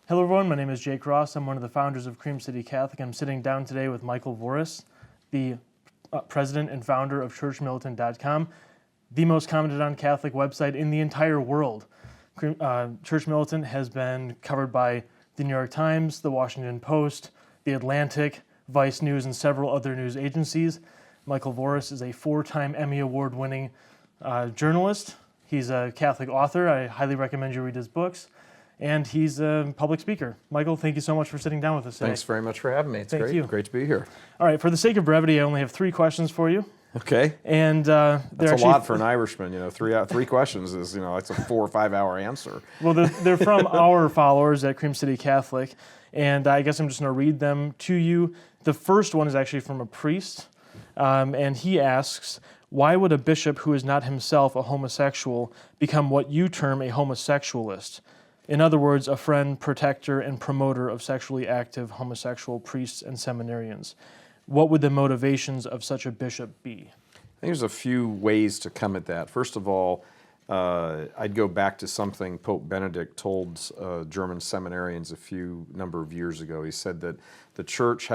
Hello everyone, my name is Jake Ross. I'm one of the founders of Cream City Catholic. I'm sitting down today with Michael Voris, the president and founder of ChurchMilitant.com, the most commented on Catholic website in the entire world. Church Militant has been covered by the New York Times, the Washington Post, the Atlantic, Vice News, and several other news agencies. Michael Voris is a 4-time Emmy Award-winning journalist. He's a Catholic author. I highly recommend you read his books. And he's a public speaker. Michael, thank you so much for sitting down with us today. Thanks very much for having me. It's Thank you. Great to be here. All right, for the sake of brevity, I only have 3 questions for you. Okay. And that's a lot for an Irishman. You know, three questions is, that's a 4 or 5 hour answer. Well, they're from our followers at Cream City Catholic, and I guess I'm just going to read them to you. The first one is actually from a priest, and he asks, why would a bishop who is not himself a homosexual become what you term a homosexualist? In other words, a friend, protector, and promoter of sexually active homosexual priests and seminarians. What would the motivations of such a bishop be? I think there's a few ways to come at that. First of all, I'd go back to something Pope Benedict told German seminarians number of years ago. He said that the church,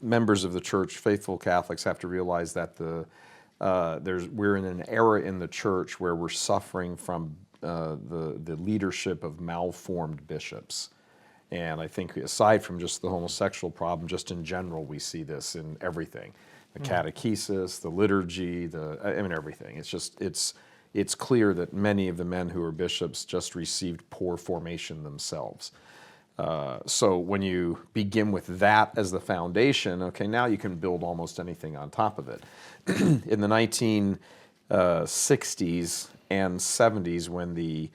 members of the church, faithful Catholics, have to realize that we're in an era in the church where we're suffering from the leadership of malformed bishops. And I think aside from just the homosexual problem, just in general, we see this in everything. The catechesis, the liturgy, everything. It's clear that many of the men who are bishops just received poor formation themselves. So when you begin with that as the foundation, okay, now you can build almost anything on top of it. In the 1960s and 70s, when the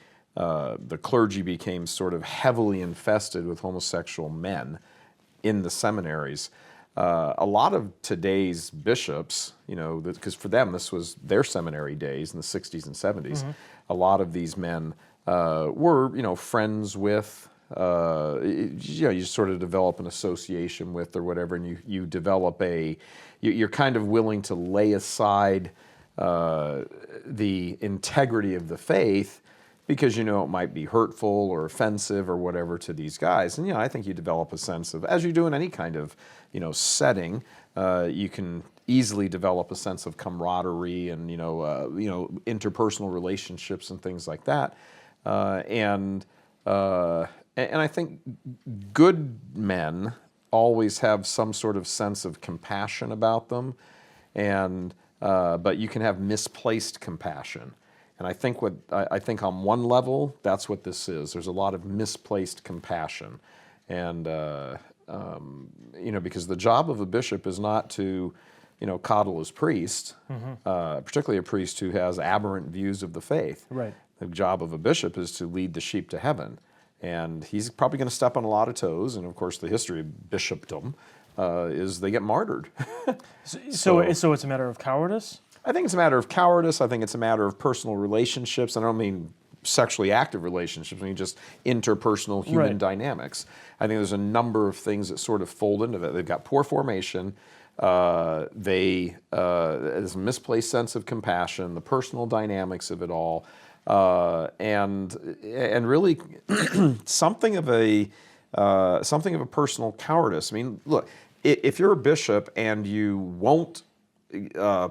clergy became sort of heavily infested with homosexual men in the seminaries, a lot of today's bishops, because for them this was their seminary days in the 60s and 70s, a lot of these men were, friends with, you sort of develop an association with or whatever, and you develop you're kind of willing to lay aside the integrity of the faith because it might be hurtful or offensive or whatever to these guys. And I think you develop a sense of, as you do in any kind of setting, you can easily develop a sense of camaraderie and interpersonal relationships and things like that. And I think good men always have some sort of sense of compassion about them, but you can have misplaced compassion. And I think on one level, that's what this is. There's a lot of misplaced compassion. And, because the job of a bishop is not to, coddle his priest, particularly a priest who has aberrant views of the faith. Right. The job of a bishop is to lead the sheep to heaven. And he's probably going to step on a lot of toes. And, of course, the history of bishopdom is they get martyred. So it's a matter of cowardice? I think it's a matter of cowardice. I think it's a matter of personal relationships. I don't mean sexually active relationships. I mean just interpersonal human dynamics. I think there's a number of things that sort of fold into that. They've got poor formation. There's a misplaced sense of compassion, the personal dynamics of it all, and really something of a personal cowardice. I mean, look, if you're a bishop and you won't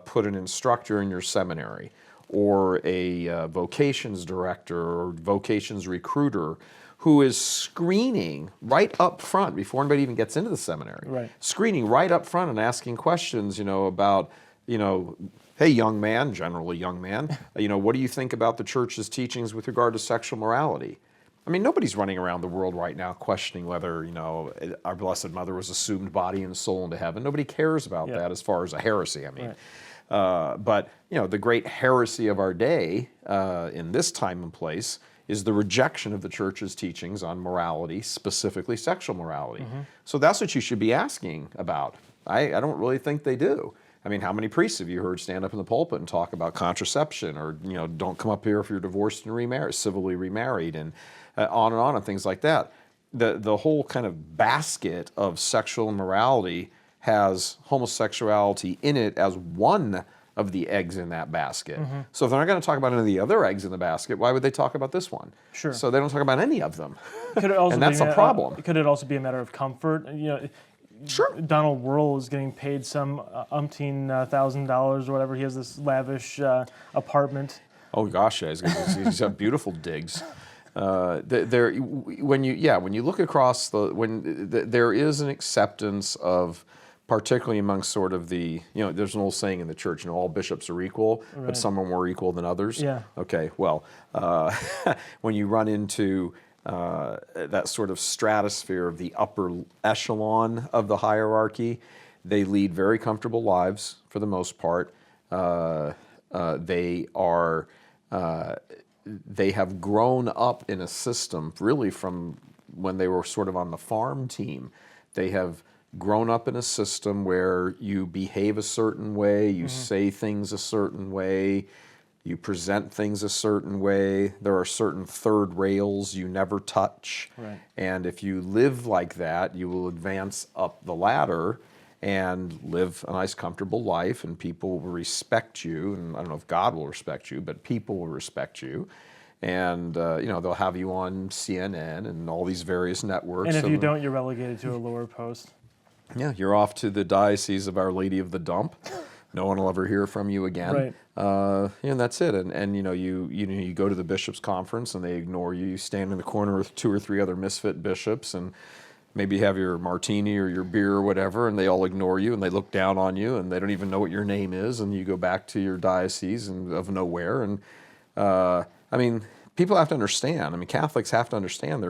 put an instructor in your seminary or a vocations director or vocations recruiter who is screening right up front before anybody even gets into the seminary, screening right up front and asking questions, about, hey, young man, generally young man, what do you think about the church's teachings with regard to sexual morality? I mean, nobody's running around the world right now questioning whether, our Blessed Mother was assumed body and soul into heaven. Nobody cares about that as far as a heresy, I mean. But, the great heresy of our day in this time and place is the rejection of the church's teachings on morality, specifically sexual morality. So that's what you should be asking about. I don't really think they do. I mean, how many priests have you heard stand up in the pulpit and talk about contraception or, don't come up here if you're divorced and remarried, civilly remarried, and on and things like that. The whole kind of basket of sexual immorality has homosexuality in it as one of the eggs in that basket. So if they're not going to talk about any of the other eggs in the basket, why would they talk about this one? Sure. So they don't talk about any of them. Could it also And that's be a problem. Could it also be a matter of comfort? Sure. Donald Wuerl is getting paid some umpteen $1,000 or whatever. He has this lavish apartment. Oh gosh, yeah, he's got beautiful digs. When you look across there is an acceptance of, particularly amongst sort of there's an old saying in the church, all bishops are equal, but some are more equal than others. Yeah. Okay, well, when you run into that sort of stratosphere of the upper echelon of the hierarchy, they lead very comfortable lives for the most part. They have grown up in a system really from when they were sort of on the farm team. They have grown up in a system where you behave a certain way, you say things a certain way, you present things a certain way. There are certain third rails you never touch. Right. And if you live like that, you will advance up the ladder and live a nice, comfortable life, and people will respect you. And I don't know if God will respect you, but people will respect you. And they'll have you on CNN and all these various networks. And if you don't, you're relegated to a lower post. Yeah, you're off to the Diocese of Our Lady of the Dump. No one will ever hear from you again. Right. And that's it. And you go to the bishops' conference and they ignore you. You stand in the corner with 2 or 3 other misfit bishops and maybe have your martini or your beer or whatever, and they all ignore you and they look down on you and they don't even know what your name is, and you go back to your diocese of nowhere. And people have to understand. Catholics have to understand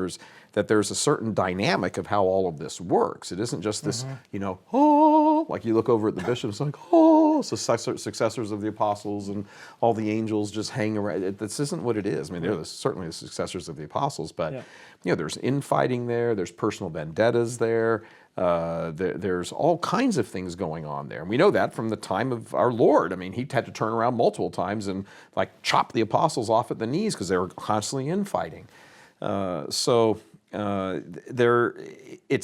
that there's a certain dynamic of how all of this works. It isn't just this, like you look over at the bishops, like, successors of the apostles and all the angels just hang around. This isn't what it is. They're certainly the successors of the apostles, but there's infighting there. There's personal vendettas there. There's all kinds of things going on there. And we know that from the time of our Lord. He had to turn around multiple times and chop the apostles off at the knees because they were constantly infighting. It's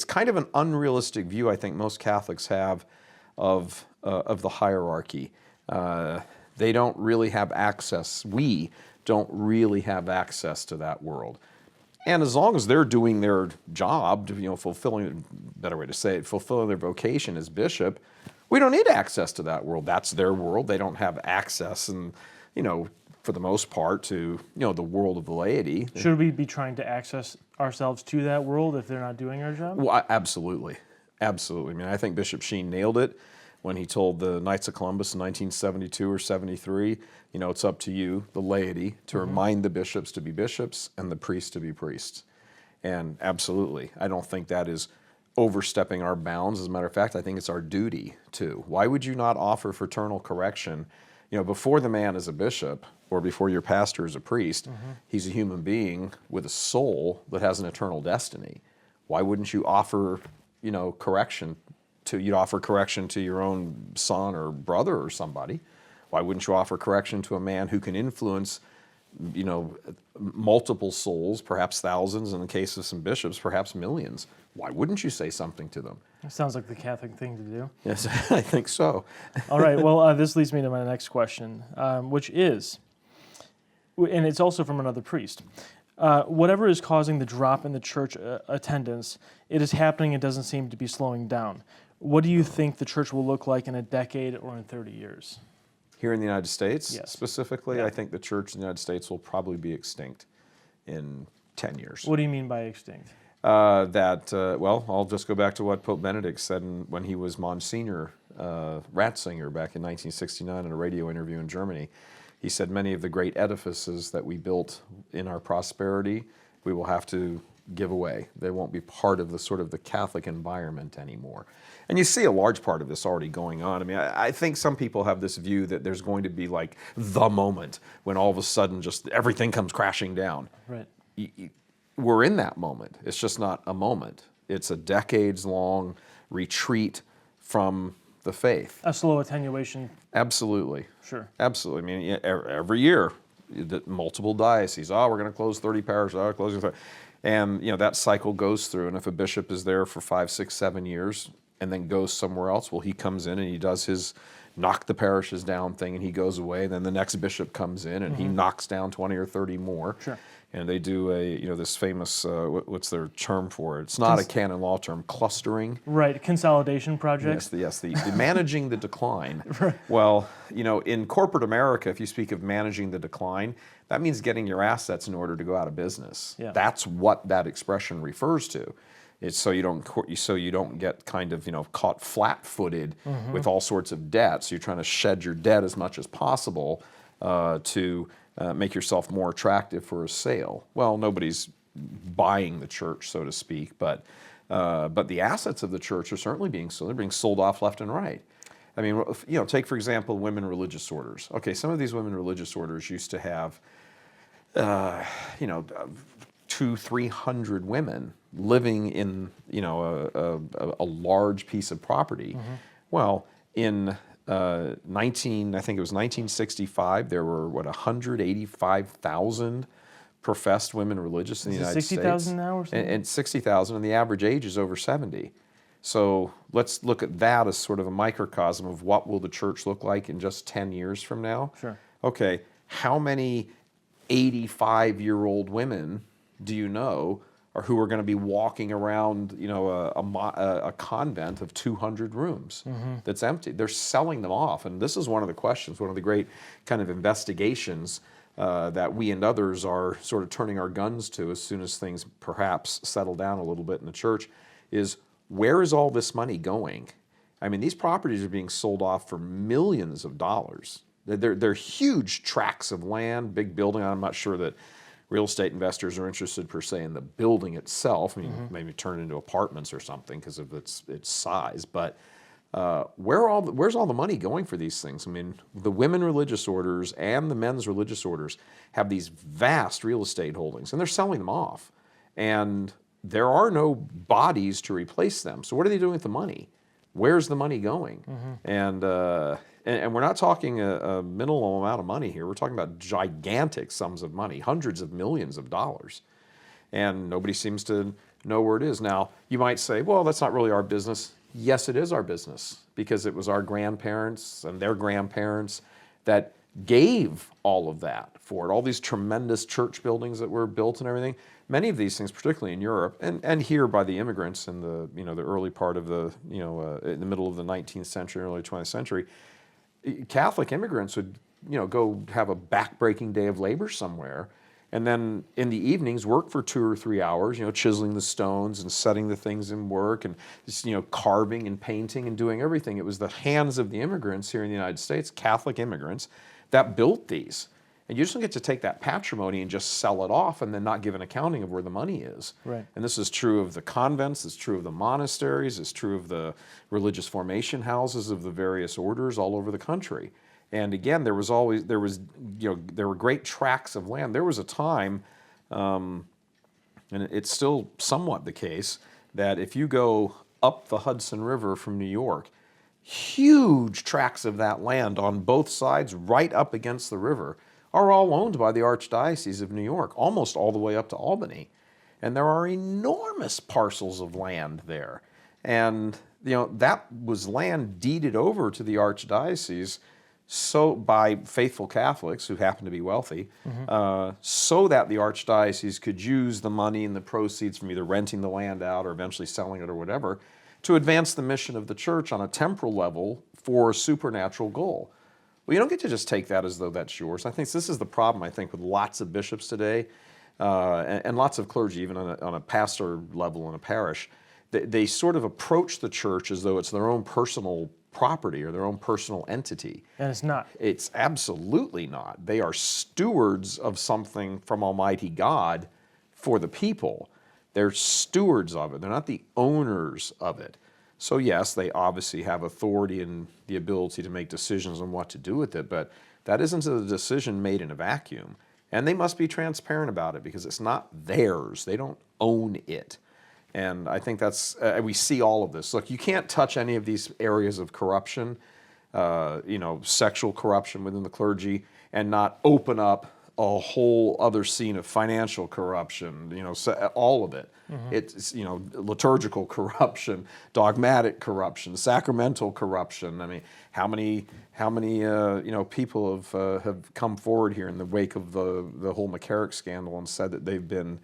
kind of an unrealistic view, I think, most Catholics have of the hierarchy. They don't really have access. We don't really have access to that world. And as long as they're doing their job, fulfilling their vocation as bishop, we don't need access to that world. That's their world. They don't have access, and for the most part, to the world of the laity. Should we be trying to access ourselves to that world if they're not doing our job? Well, absolutely. I think Bishop Sheen nailed it when he told the Knights of Columbus in 1972 or 73, it's up to you, the laity, to remind the bishops to be bishops and the priests to be priests. And absolutely, I don't think that is overstepping our bounds. As a matter of fact, I think it's our duty to. Why would you not offer fraternal correction? Before the man is a bishop or before your pastor is a priest, he's a human being with a soul that has an eternal destiny. Why wouldn't you offer, correction you'd offer correction to your own son or brother or somebody? Why wouldn't you offer correction to a man who can influence, multiple souls, perhaps thousands, in the case of some bishops, perhaps millions? Why wouldn't you say something to them? That sounds like the Catholic thing to do. Yes, I think so. All right, well, this leads me to my next question, which is, and it's also from another priest, whatever is causing the drop in the church attendance, it is happening. It doesn't seem to be slowing down. What do you think the church will look like in a decade or in 30 years? Here in the United States, Yes. specifically, Yeah. I think the church in the United States will probably be extinct in 10 years. What do you mean by extinct? I'll just go back to what Pope Benedict said when he was Monsignor Ratzinger back in 1969 in a radio interview in Germany. He said many of the great edifices that we built in our prosperity, we will have to give away. They won't be part of the sort of the Catholic environment anymore. And you see a large part of this already going on. I think some people have this view that there's going to be like the moment when all of a sudden just everything comes crashing down. Right. We're in that moment. It's just not a moment. It's a decades-long retreat from the faith. A slow attenuation. Absolutely. Sure. Absolutely. Every year, multiple dioceses. We're going to close 30 parishes. Closing 30. And that cycle goes through. And if a bishop is there for 5, 6, 7 years, and then goes somewhere else. Well, he comes in and he does his knock the parishes down thing, and he goes away. And then the next bishop comes in and he knocks down 20 or 30 more. Sure. And they do this famous, what's their term for it? It's not a canon law term, clustering. Right, consolidation projects. Yes, the managing the decline. Right. Well, in corporate America, if you speak of managing the decline, that means getting your assets in order to go out of business. Yeah. That's what that expression refers to. It's so you don't get kind of caught flat-footed with all sorts of debts. You're trying to shed your debt as much as possible to make yourself more attractive for a sale. Well, nobody's buying the church, so to speak, but the assets of the church are certainly being sold. They're being sold off left and right. I mean, take for example women religious orders. Okay, some of these women religious orders used to have 200-300 women living in a large piece of property. Well, in I think it was 1965, there were 185,000 professed women religious in the United States. 60,000 now or something? And 60,000, and the average age is over 70. So let's look at that as sort of a microcosm of what will the church look like in just 10 years from now. Sure. Okay, how many 85-year-old women do you know or who are going to be walking around, a convent of 200 rooms that's empty? They're selling them off, and this is one of the questions, one of the great kind of investigations that we and others are sort of turning our guns to as soon as things perhaps settle down a little bit in the church, is where is all this money going? I mean, these properties are being sold off for millions of dollars. They're huge tracts of land, big building. I'm not sure that real estate investors are interested per se in the building itself. I mean, maybe turn it into apartments or something because of its size. But where's all the money going for these things? I mean, the women religious orders and the men's religious orders have these vast real estate holdings, and they're selling them off. And there are no bodies to replace them. So what are they doing with the money? Where's the money going? And we're not talking a minimal amount of money here. We're talking about gigantic sums of money, hundreds of millions of dollars. And nobody seems to know where it is. Now, you might say, well, that's not really our business. Yes, it is our business, because it was our grandparents and their grandparents that gave all of that for it, all these tremendous church buildings that were built and everything. Many of these things, particularly in Europe and here by the immigrants in the the early part of the in the middle of the 19th century, early 20th century, Catholic immigrants would go have a backbreaking day of labor somewhere, and then in the evenings work for 2 or 3 hours, chiseling the stones and setting the things in work and just, carving and painting and doing everything. It was the hands of the immigrants here in the United States, Catholic immigrants, that built these. And you just don't get to take that patrimony and just sell it off and then not give an accounting of where the money is. Right. And this is true of the convents, it's true of the monasteries, it's true of the religious formation houses of the various orders all over the country. And again, there were great tracts of land. There was a time, and it's still somewhat the case, that if you go up the Hudson River from New York, huge tracts of that land on both sides, right up against the river, are all owned by the Archdiocese of New York, almost all the way up to Albany. And there are enormous parcels of land there. And that was land deeded over to the Archdiocese by faithful Catholics who happen to be wealthy, so that the Archdiocese could use the money and the proceeds from either renting the land out or eventually selling it or whatever to advance the mission of the church on a temporal level for a supernatural goal. Well, you don't get to just take that as though that's yours. I think this is the problem, with lots of bishops today and lots of clergy, even on a pastor level in a parish. They sort of approach the church as though it's their own personal property or their own personal entity. And it's not. It's absolutely not. They are stewards of something from Almighty God for the people. They're stewards of it. They're not the owners of it. So yes, they obviously have authority and the ability to make decisions on what to do with it, but that isn't a decision made in a vacuum. And they must be transparent about it because it's not theirs. They don't own it. And I think that's, we see all of this. Look, you can't touch any of these areas of corruption, sexual corruption within the clergy, and not open up a whole other scene of financial corruption, all of it. It's, liturgical corruption, dogmatic corruption, sacramental corruption. I mean, how many people have come forward here in the wake of the whole McCarrick scandal and said that they've been,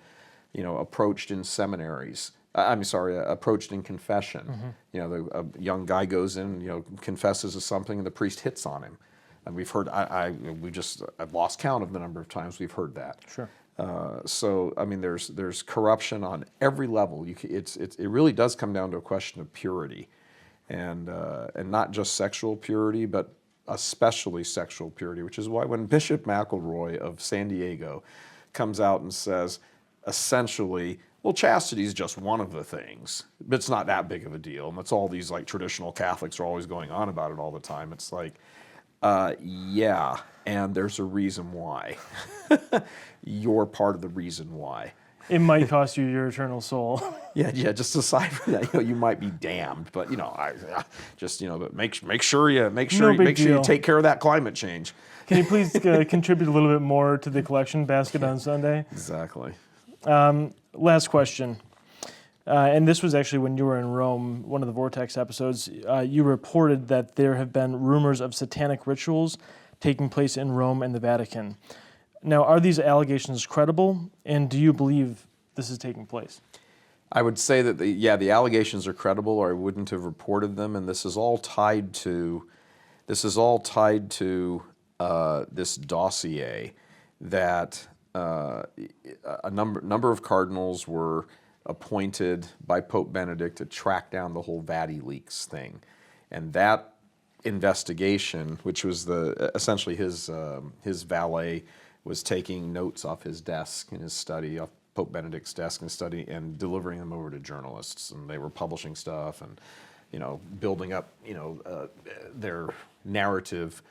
approached in seminaries. Approached in confession. A young guy goes in, confesses to something, and the priest hits on him. And we've heard, I've lost count of the number of times we've heard that. Sure. So I mean, there's corruption on every level. It really does come down to a question of purity, and not just sexual purity, but especially sexual purity. Which is why when Bishop McElroy of San Diego comes out and says, essentially, well, chastity is just one of the things, but it's not that big of a deal, and that's all these like traditional Catholics are always going on about it all the time. It's like, yeah, and there's a reason why. You're part of the reason why. It might cost you your eternal soul. Yeah. Just aside from that, you might be damned, but but make sure you take care of that climate change. Can you please contribute a little bit more to the collection basket on Sunday? Exactly. Last question. And this was actually when you were in Rome, one of the Vortex episodes. You reported that there have been rumors of satanic rituals taking place in Rome and the Vatican. Now, are these allegations credible, and do you believe this is taking place? I would say that the allegations are credible, or I wouldn't have reported them. And this is all tied to this dossier that a number of cardinals were appointed by Pope Benedict to track down the whole Vatileaks thing, and that investigation, which was essentially his valet, was taking notes off his desk in his study, off Pope Benedict's desk in his study, and delivering them over to journalists, and they were publishing stuff and building up their narrative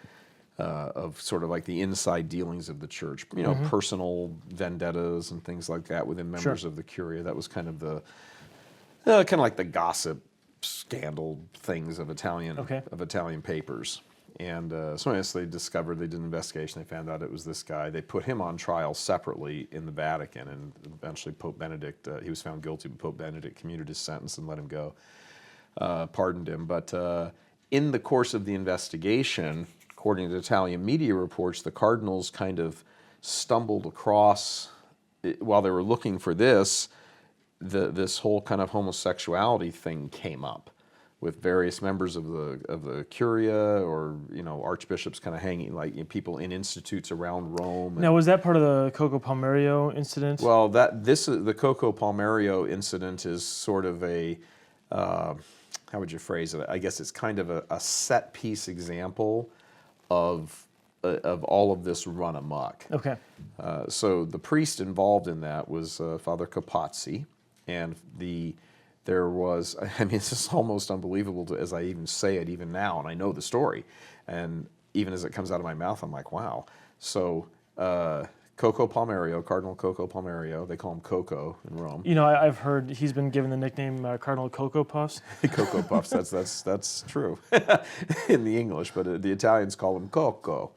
of sort of like the inside dealings of the church, personal vendettas and things like that within members of the Curia. That was kind of the gossip scandal things of Italian papers. And so they discovered, they did an investigation, they found out it was this guy. They put him on trial separately in the Vatican, and eventually Pope Benedict, he was found guilty, but Pope Benedict commuted his sentence and let him go, pardoned him. But in the course of the investigation, according to Italian media reports, the cardinals kind of stumbled across, while they were looking for this whole kind of homosexuality thing came up with various members of the Curia, or archbishops kind of hanging, like people in institutes around Rome. Now, was that part of the Coco Palmerio incident? Well, the Coco Palmerio incident is sort of a how would you phrase it? I guess it's kind of a set piece example of all of this run amok. Okay. So the priest involved in that was Father Capazzi, and there was, it's just almost unbelievable as I even say it even now, and I know the story, and even as it comes out of my mouth, I'm like, wow. So Coco Palmerio, Cardinal Coco Palmerio, they call him Coco in Rome. I've heard he's been given the nickname Cardinal Cocoa Puffs. Cocoa Puffs, that's true in the English, but the Italians call him Coco.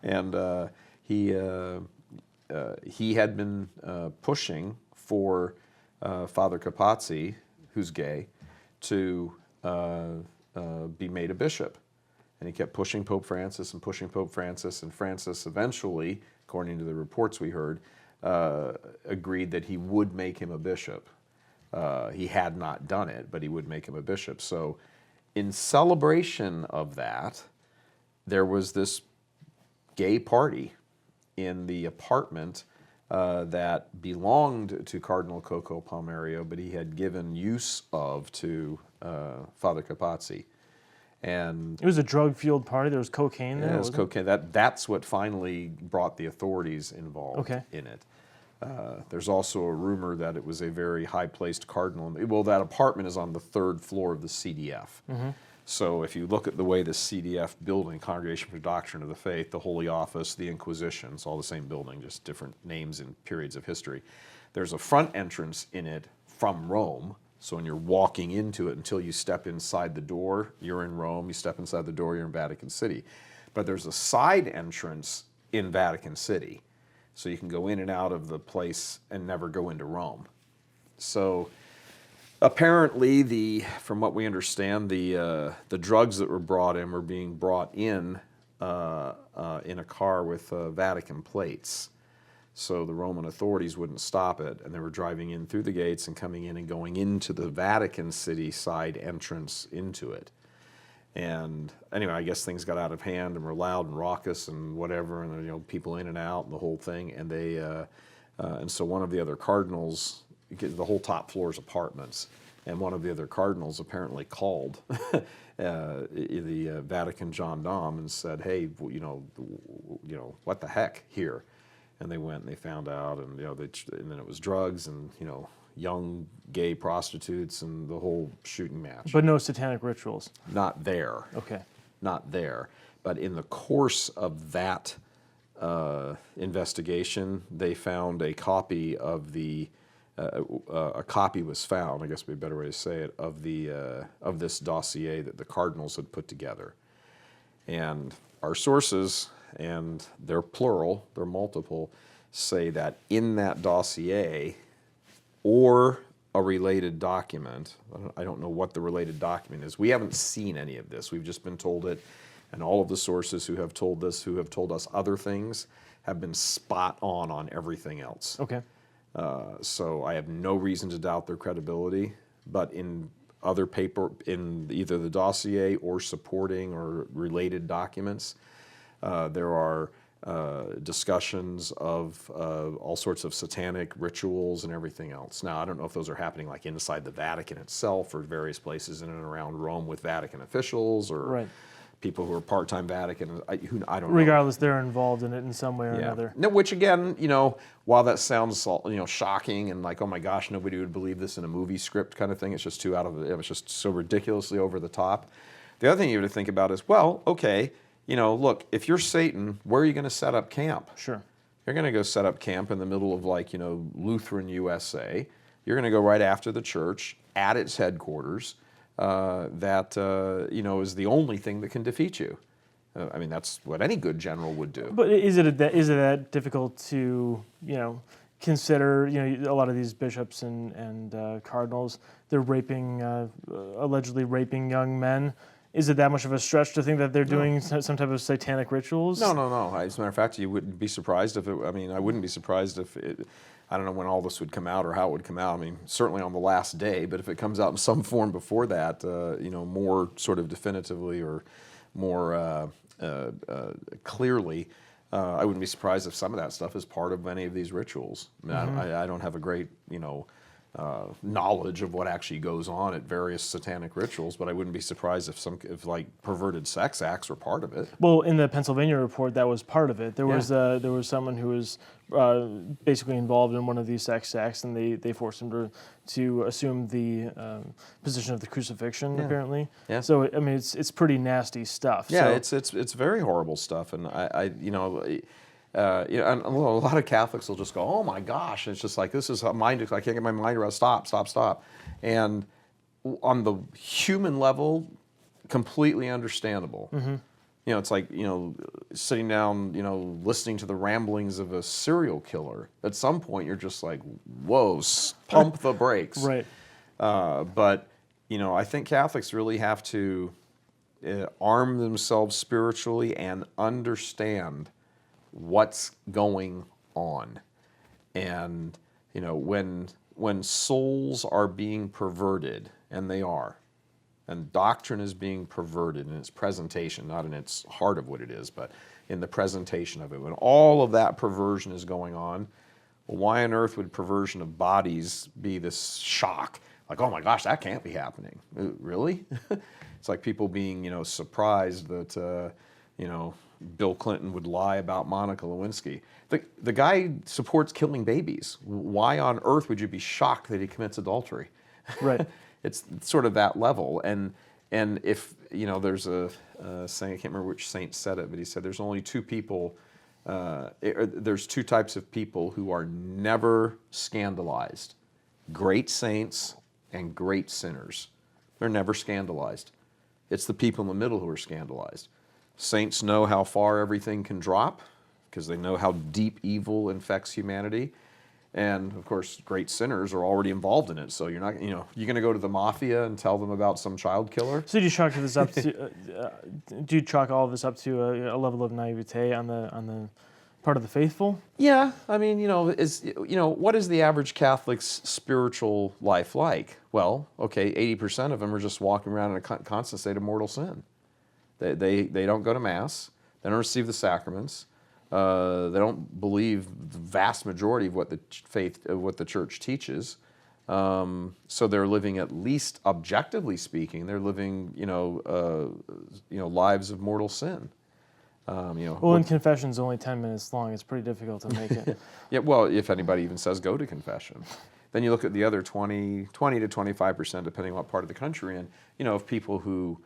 And he had been pushing for Father Capazzi, who's gay, to be made a bishop. And he kept pushing Pope Francis, and Francis eventually, according to the reports we heard, agreed that he would make him a bishop. He had not done it, but he would make him a bishop. So in celebration of that, there was this gay party in the apartment that belonged to Cardinal Coco Palmerio, but he had given use of to Father Capazzi. And it was a drug-fueled party. There was cocaine there. Yeah, it was cocaine. That's what finally brought the authorities involved in it. There's also a rumor that it was a very high-placed cardinal. Well, that apartment is on the third floor of the CDF. Mm-hmm. So if you look at the way the CDF building, Congregation for Doctrine of the Faith, the Holy Office, the Inquisition, it's all the same building, just different names and periods of history. There's a front entrance in it from Rome. So when you're walking into it, until you step inside the door, you're in Rome. You step inside the door, you're in Vatican City. But there's a side entrance in Vatican City. So you can go in and out of the place and never go into Rome. So apparently, from what we understand, the drugs that were brought in were being brought in a car with Vatican plates. So the Roman authorities wouldn't stop it, and they were driving in through the gates and coming in and going into the Vatican City side entrance into it. And anyway, I guess things got out of hand and were loud and raucous and whatever, and people in and out and the whole thing. And and so one of the other cardinals, the whole top floor is apartments, and one of the other cardinals apparently called the Vatican gendarme and said, "Hey, what the heck here?" And they went and they found out, and and then it was drugs and young gay prostitutes and the whole shooting match. But no satanic rituals. Not there. Okay. Not there. But in the course of that investigation, they found a copy of a copy was found, I guess would be a better way to say it, of this dossier that the cardinals had put together. And our sources, and they're plural, they're multiple, say that in that dossier or a related document, I don't know what the related document is. We haven't seen any of this. We've just been told it, and all of the sources who have told this, who have told us other things, have been spot on everything else. Okay. So I have no reason to doubt their credibility, but in other paper, in either the dossier or supporting or related documents, there are discussions of all sorts of satanic rituals and everything else. Now, I don't know if those are happening like inside the Vatican itself or various places in and around Rome with Vatican officials or people who are part-time Vatican. I don't know. Regardless, they're involved in it in some way or another. No, which again, while that sounds shocking and like, oh my gosh, nobody would believe this in a movie script kind of thing. It's just it's just so ridiculously over the top. The other thing you have to think about is, well, okay, look, if you're Satan, where are you going to set up camp? Sure. You're going to go set up camp in the middle of Lutheran USA. You're going to go right after the church at its headquarters. That is the only thing that can defeat you. I mean, that's what any good general would do. But is it that difficult to consider? A lot of these bishops and cardinals, they're allegedly raping young men. Is it that much of a stretch to think that they're doing some type of satanic rituals? No. As a matter of fact, you wouldn't be surprised if I wouldn't be surprised if I don't know when all this would come out or how it would come out. I mean, certainly on the last day, but if it comes out in some form before that, more sort of definitively or more clearly, I wouldn't be surprised if some of that stuff is part of any of these rituals. I mean, I don't have a great, knowledge of what actually goes on at various satanic rituals, but I wouldn't be surprised if perverted sex acts were part of it. Well, in the Pennsylvania report, that was part of it. There was someone who was basically involved in one of these sex acts, and they forced him to assume the position of the crucifixion. Apparently. Yeah. So I mean, it's pretty nasty stuff. Yeah, so. It's very horrible stuff, and and a lot of Catholics will just go, "Oh my gosh!" And it's just like, this is mind. I can't get my mind around. Stop. And on the human level, completely understandable. Mm-hmm. It's like sitting down, listening to the ramblings of a serial killer. At some point, you're just like, "Whoa, pump the brakes!" Right. But I think Catholics really have to arm themselves spiritually and understand what's going on. And when souls are being perverted, and they are, and doctrine is being perverted in its presentation, not in its heart of what it is, but in the presentation of it, when all of that perversion is going on, well, why on earth would perversion of bodies be this shock? Like, oh my gosh, that can't be happening. Really? It's like people being surprised that Bill Clinton would lie about Monica Lewinsky. The guy supports killing babies. Why on earth would you be shocked that he commits adultery? Right. It's sort of that level. And if there's a saying, I can't remember which saint said it, but he said there's only two people. There's two types of people who are never scandalized: great saints and great sinners. They're never scandalized. It's the people in the middle who are scandalized. Saints know how far everything can drop, because they know how deep evil infects humanity. And of course, great sinners are already involved in it. So you're not, you're going to go to the mafia and tell them about some child killer. So do you chalk this up to? Do you chalk all of this up to a level of naivete on the part of the faithful? Yeah, I mean, what is the average Catholic's spiritual life like? Well, okay, 80% of them are just walking around in a constant state of mortal sin. They don't go to Mass. They don't receive the sacraments. They don't believe the vast majority of what the Church teaches. So they're living, at least objectively speaking, they're living, lives of mortal sin. Well, and confession's only 10 minutes long. It's pretty difficult to make it. Yeah, well, if anybody even says go to confession. Then you look at the other 20 to 25%, depending on what part of the country, and of people who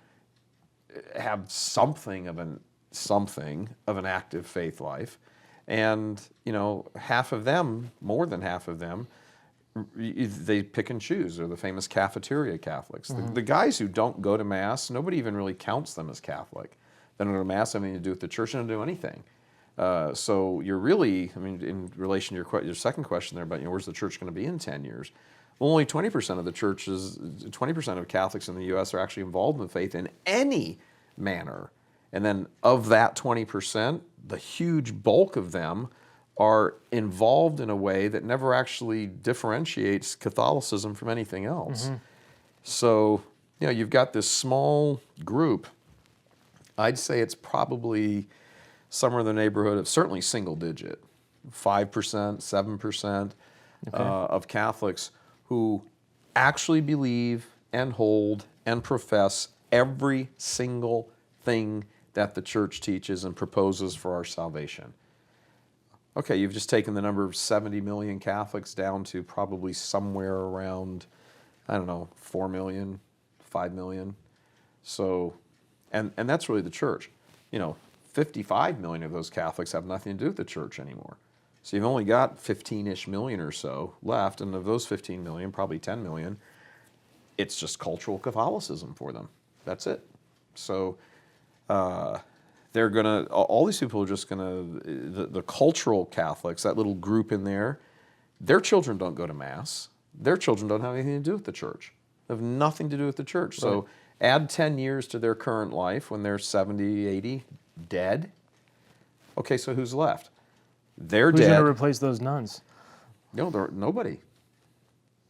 have something of an active faith life, and half of them, more than half of them, they pick and choose. They're the famous cafeteria Catholics. Mm-hmm. The guys who don't go to Mass, nobody even really counts them as Catholic. They don't go to Mass, have anything to do with the Church, they don't do anything. So you're really, in relation to your second question there about where's the Church going to be in 10 years? Well, only 20% of the churches, 20% of Catholics in the U.S. are actually involved in the faith in any manner. And then of that 20%, the huge bulk of them are involved in a way that never actually differentiates Catholicism from anything else. Mm-hmm. So, you've got this small group. I'd say it's probably somewhere in the neighborhood of certainly single digit, 5%, 7% of Catholics who actually believe and hold and profess every single thing that the Church teaches and proposes for our salvation. Okay, you've just taken the number of 70 million Catholics down to probably somewhere around, 4 million, 5 million. So, and that's really the Church. 55 million of those Catholics have nothing to do with the Church anymore. So you've only got 15-ish million or so left, and of those 15 million, probably 10 million, it's just cultural Catholicism for them. That's it. So they're going to, all these people are just going to, the cultural Catholics, that little group in there, their children don't go to Mass. Their children don't have anything to do with the Church. They have nothing to do with the Church. Right. So add 10 years to their current life when they're 70, 80, dead. Okay, so who's left? They're dead. Who's going to replace those nuns? No, nobody.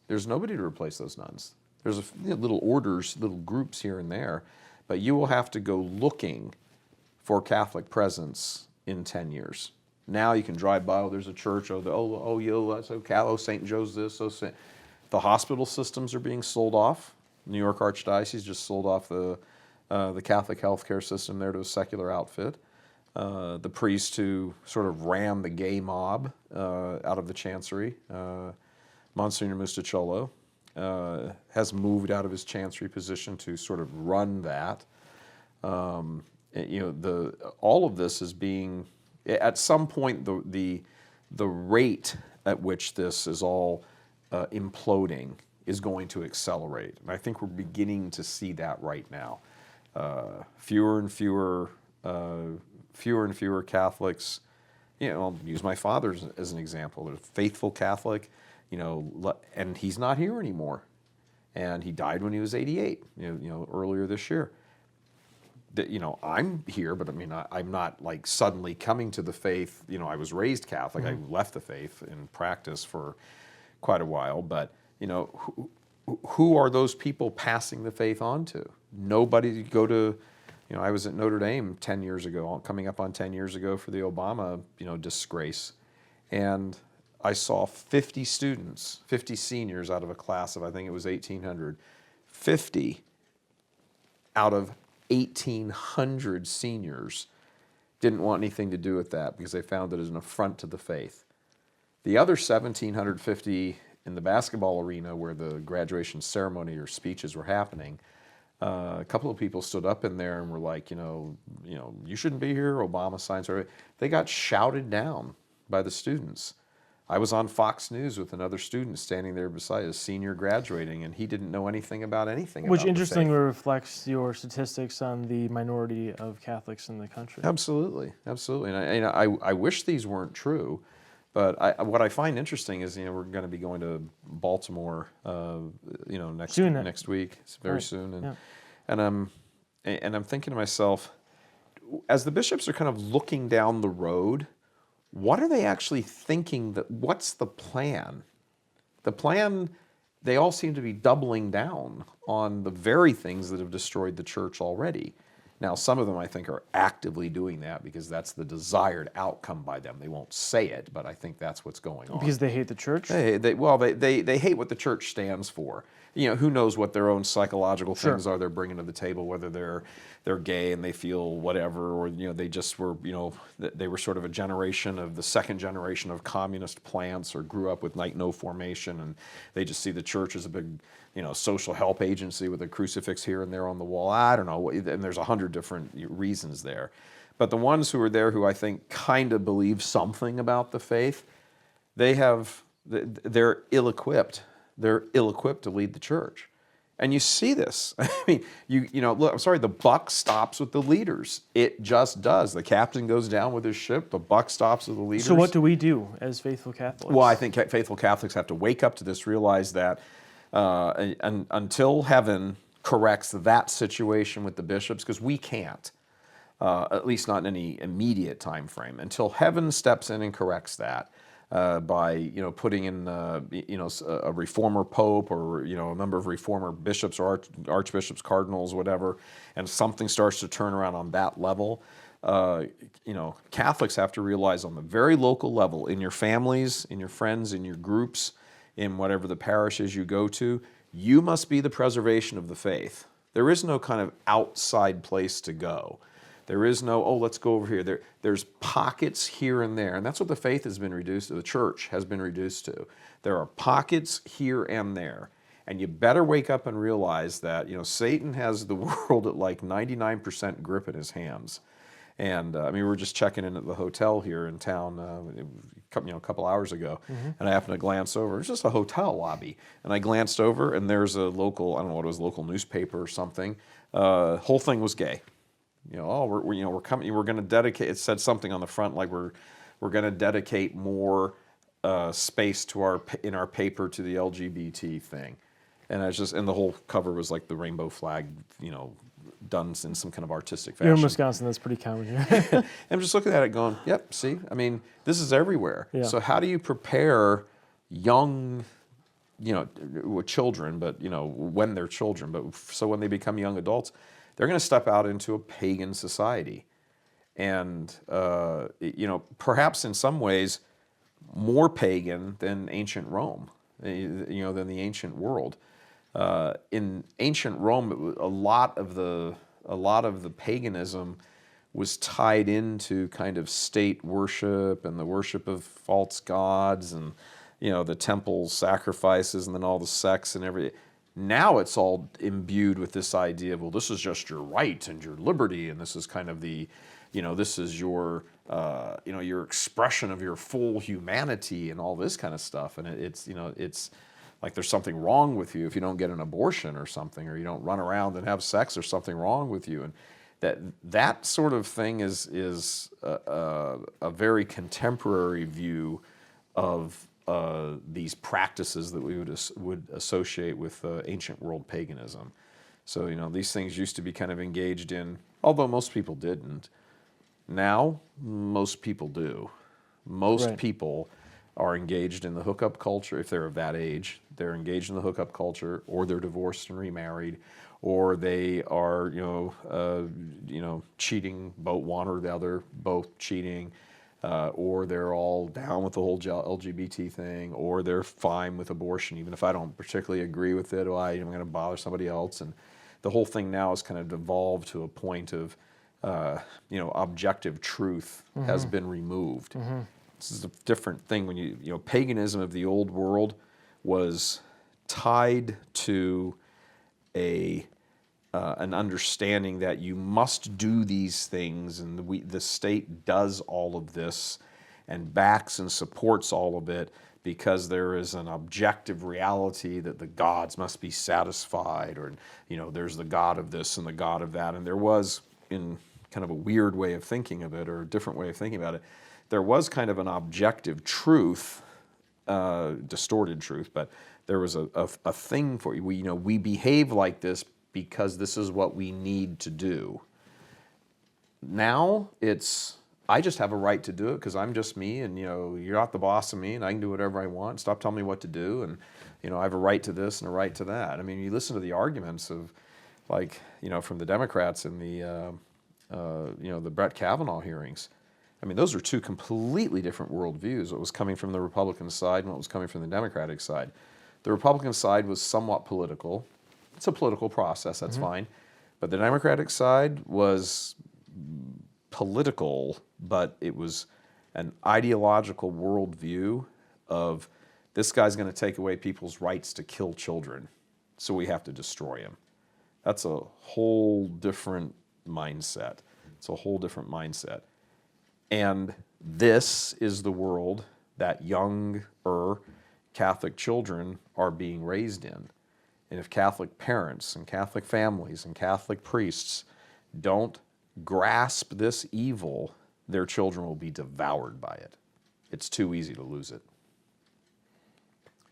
There's nobody to replace those nuns. There's little orders, little groups here and there, but you will have to go looking for Catholic presence in 10 years. Now you can drive by, there's a church, that's okay, St. Joe's this, the hospital systems are being sold off. New York Archdiocese just sold off the Catholic healthcare system there to a secular outfit. The priest who sort of ran the gay mob out of the chancery, Monsignor Mustacholo, has moved out of his chancery position to sort of run that. All of this is being, at some point, the rate at which this is all imploding is going to accelerate. And I think we're beginning to see that right now. Fewer and fewer Catholics. I'll use my father as an example. A faithful Catholic, and he's not here anymore. And he died when he was 88. Earlier this year. I'm here, but I'm not like suddenly coming to the faith. I was raised Catholic. Mm-hmm. I left the faith in practice for quite a while, but who are those people passing the faith on to? Nobody. Go to, I was at Notre Dame 10 years ago, coming up on 10 years ago for the Obama, disgrace, and I saw 50 students, 50 seniors out of a class of, I think it was 1,800, 50 out of 1,800 seniors didn't want anything to do with that because they found it as an affront to the faith. The other 1,750 in the basketball arena where the graduation ceremony or speeches were happening, a couple of people stood up in there and were like, you shouldn't be here, Obama signs. They got shouted down by the students. I was on Fox News with another student standing there beside a senior graduating, and he didn't know anything about anything Which about the interestingly faith. reflects your statistics on the minority of Catholics in the country. Absolutely, absolutely. And I wish these weren't true, but what I find interesting is, we're going to be going to Baltimore, next week. It's very soon, and I'm thinking to myself, as the bishops are kind of looking down the road, what are they actually thinking? What's the plan? The plan, they all seem to be doubling down on the very things that have destroyed the church already. Now, some of them, I think, are actively doing that because that's the desired outcome by them. They won't say it, but I think that's what's going on. Because they hate the church? They hate what the church stands for. Who knows what their own psychological things are they're bringing to the table, whether they're gay and they feel whatever, or they just were, they were sort of the second generation of communist plants, or grew up with no formation, and they just see the church as a big, social help agency with a crucifix here and there on the wall. I don't know, and there's 100 different reasons there. But the ones who are there who I think kind of believe something about the faith, they're ill-equipped. They're ill-equipped to lead the church. And you see this. I mean, look, I'm sorry, the buck stops with the leaders. It just does. The captain goes down with his ship, the buck stops with the leaders. So what do we do as faithful Catholics? Well, I think faithful Catholics have to wake up to this, realize that until heaven corrects that situation with the bishops, because we can't, at least not in any immediate time frame, until heaven steps in and corrects that, by putting in a reformer pope, or a number of reformer bishops or archbishops, cardinals, whatever, and something starts to turn around on that level. Catholics have to realize on the very local level, in your families, in your friends, in your groups, in whatever the parishes you go to, you must be the preservation of the faith. There is no kind of outside place to go. There is no, let's go over here. There's pockets here and there, and that's what the faith has been reduced to, the church has been reduced to. There are pockets here and there, and you better wake up and realize that, Satan has the world at like 99% grip in his hands. And we were just checking in at the hotel here in town, a couple hours ago, and I happened to glance over. It's just a hotel lobby, and I glanced over, and there's a local, I don't know what it was, local newspaper or something. Whole thing was gay. We're coming. We're going to dedicate. It said something on the front like we're going to dedicate more space to in our paper to the LGBT thing, and the whole cover was like the rainbow flag, done in some kind of artistic fashion. You're in Wisconsin. That's pretty common here. I'm just looking at it, going, "Yep, see. This is everywhere." Yeah. So how do you prepare young, children, but when they're children, but so when they become young adults, they're going to step out into a pagan society, and perhaps in some ways more pagan than ancient Rome, than the ancient world. In ancient Rome, a lot of the paganism was tied into kind of state worship and the worship of false gods, and the temple sacrifices, and then all the sex and everything. Now it's all imbued with this idea of, well, this is just your right and your liberty, and this is kind of this is your, your expression of your full humanity and all this kind of stuff. And it's like there's something wrong with you if you don't get an abortion or something, or you don't run around and have sex, there's something wrong with you. And that sort of thing is a very contemporary view of these practices that we would associate with ancient world paganism. So, these things used to be kind of engaged in, although most people didn't. Now, most people do. Most people are engaged in the hookup culture. If they're of that age, they're engaged in the hookup culture, or they're divorced and remarried, or they are, cheating, both one or the other, both cheating. Or they're all down with the whole LGBT thing, or they're fine with abortion, even if I don't particularly agree with it, or I'm going to bother somebody else. And the whole thing now has kind of devolved to a point of, objective truth has been removed. This is a different thing when paganism of the old world was tied to an understanding that you must do these things, and the state does all of this, and backs and supports all of it because there is an objective reality that the gods must be satisfied, or there's the god of this and the god of that. And there was, in kind of a weird way of thinking of it, or a different way of thinking about it, there was kind of an objective truth, distorted truth, but there was a thing for you. We behave like this because this is what we need to do. Now I just have a right to do it because I'm just me, and you're not the boss of me, and I can do whatever I want. Stop telling me what to do, and I have a right to this and a right to that. I mean, you listen to the arguments of, from the Democrats in the Brett Kavanaugh hearings. I mean, those are two completely different worldviews. What was coming from the Republican side and what was coming from the Democratic side. The Republican side was somewhat political. It's a political process, that's fine. But the Democratic side was political, but it was an ideological worldview of, this guy's going to take away people's rights to kill children, so we have to destroy him. That's a whole different mindset. It's a whole different mindset. And this is the world that younger Catholic children are being raised in. And if Catholic parents and Catholic families and Catholic priests don't grasp this evil, their children will be devoured by it. It's too easy to lose it.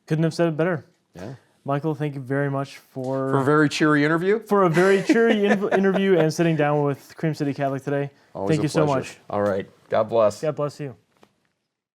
Couldn't have said it better. Yeah. Michael, thank you very much for a very cheery interview. For a very cheery interview and sitting down with Cream City Catholic today. Always thank you a pleasure. so much. All right. God bless. God bless you.